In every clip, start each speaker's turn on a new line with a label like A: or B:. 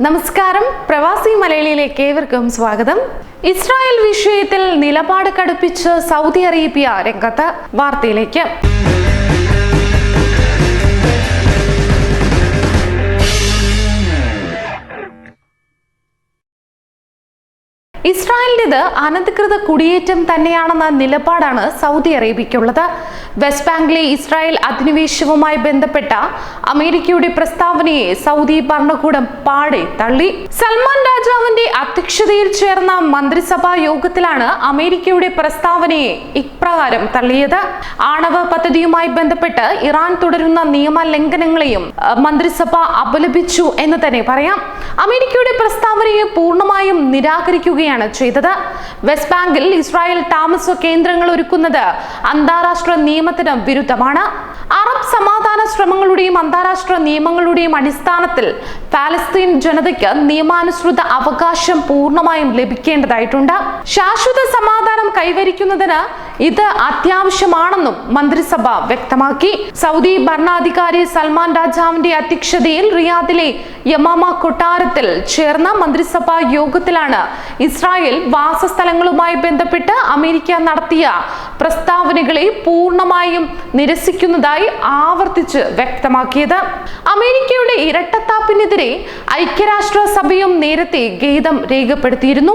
A: നമസ്കാരം, പ്രവാസി മലയാളിയിലേക്ക് ഏവർക്കും സ്വാഗതം. ഇസ്രായേൽ വിഷയത്തിൽ നിലപാട് കടുപ്പിച്ച് സൗദി അറേബ്യ രംഗത്ത്. വാർത്തയിലേക്ക്. ഇസ്രായേലിൻ്റെത് അനധികൃത കുടിയേറ്റം തന്നെയാണെന്ന നിലപാടാണ് സൗദി അറേബ്യയ്ക്കുള്ളത്. വെസ്റ്റ് ബാങ്കിലെ ഇസ്രായേൽ അധിനിവേശവുമായി ബന്ധപ്പെട്ട അമേരിക്കയുടെ പ്രസ്താവനയെ സൗദി ഭരണകൂടം പാടെ തള്ളി. സൽമാൻ രാജാവിന്റെ അധ്യക്ഷതയിൽ ചേർന്ന മന്ത്രിസഭാ യോഗത്തിലാണ് അമേരിക്കയുടെ പ്രസ്താവനയെ ഇപ്രകാരം തള്ളിയത്. ആണവ പദ്ധതിയുമായി ബന്ധപ്പെട്ട് ഇറാൻ തുടരുന്ന നിയമലംഘനങ്ങളെയും മന്ത്രിസഭ അപലപിച്ചു എന്ന് തന്നെ പറയാം. അമേരിക്കയുടെ പ്രസ്താവനയെ പൂർണ്ണമായും നിരാകരിക്കുകയാണ് ചെയ്തത്. വെസ്റ്റ് ബാങ്കിൽ ഇസ്രായേൽ താമസ കേന്ദ്രങ്ങൾ ഒരുക്കുന്നത് അന്താരാഷ്ട്ര നിയമത്തിന് വിരുദ്ധമാണ്. അറബ് സമാധാന ശ്രമങ്ങളുടെയും അന്താരാഷ്ട്ര നിയമങ്ങളുടെയും അടിസ്ഥാനത്തിൽ പാലസ്തീൻ ജനതയ്ക്ക് നിയമാനുസൃത അവകാശം പൂർണ്ണമായും ലഭിക്കേണ്ടതായിട്ടുണ്ട്. ശാശ്വത സമാധാനം കൈവരിക്കുന്നതിന് ഇത് അത്യാവശ്യമാണെന്നും മന്ത്രിസഭ വ്യക്തമാക്കി. സൗദി ഭരണാധികാരി സൽമാൻ രാജാവിന്റെ അധ്യക്ഷതയിൽ റിയാദിലെ യമാമ കൊട്ടാരത്തിൽ ചേർന്ന മന്ത്രിസഭാ യോഗത്തിലാണ് ഇസ്രായേൽ വാസസ്ഥലങ്ങളുമായി ബന്ധപ്പെട്ട് അമേരിക്ക നടത്തിയ പ്രസ്താവനകളെ പൂർണ്ണമായും നിരസിക്കുന്നതായി ആവർത്തിച്ച് വ്യക്തമാക്കിയത്. അമേരിക്കയുടെ ഇരട്ടത്താപ്പിനെതിരെ ഐക്യരാഷ്ട്ര സഭയും നേരത്തെ ഖേദം രേഖപ്പെടുത്തിയിരുന്നു.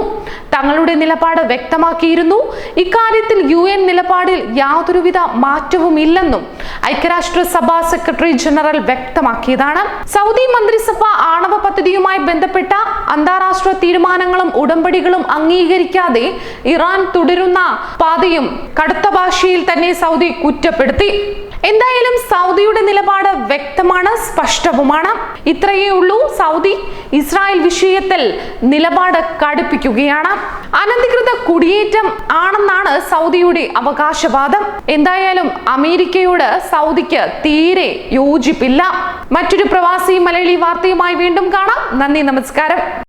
A: തങ്ങളുടെ നിലപാട് വ്യക്തമാക്കിയിരുന്നു. ഇക്കാര്യത്തിൽ UN നിലപാടിൽ യാതൊരുവിധ മാറ്റവും ഇല്ലെന്നും ഐക്യരാഷ്ട്ര സഭാ സെക്രട്ടറി ജനറൽ വ്യക്തമാക്കിയതാണ്. സൗദി മന്ത്രിസഭ ആണവ പദ്ധതിയുമായി ബന്ധപ്പെട്ട അന്താരാഷ്ട്ര തീരുമാനങ്ങളും ഉടമ്പടികളും അംഗീകരിക്കാതെ ഇറാൻ തുടരുന്ന പാതയും കടുത്ത ഭാഷയിൽ തന്നെ സൗദി കുറ്റപ്പെടുത്തി. എന്തായാലും സൗദിയുടെ നിലപാട് വ്യക്തമാണ്, സ്പഷ്ടവുമാണ്. ഇത്രയേ ഉള്ളൂ. സൗദി ഇസ്രായേൽ വിഷയത്തിൽ നിലപാട് കടുപ്പിക്കുകയാണ്. അനധികൃത കുടിയേറ്റം ആണെന്നാണ് സൗദിയുടെ അവകാശവാദം. എന്തായാലും അമേരിക്കയോട് സൗദിക്ക് തീരെ യോജിപ്പില്ല. മറ്റൊരു പ്രവാസി മലയാളി വാർത്തയുമായി വീണ്ടും കാണാം. നന്ദി, നമസ്കാരം.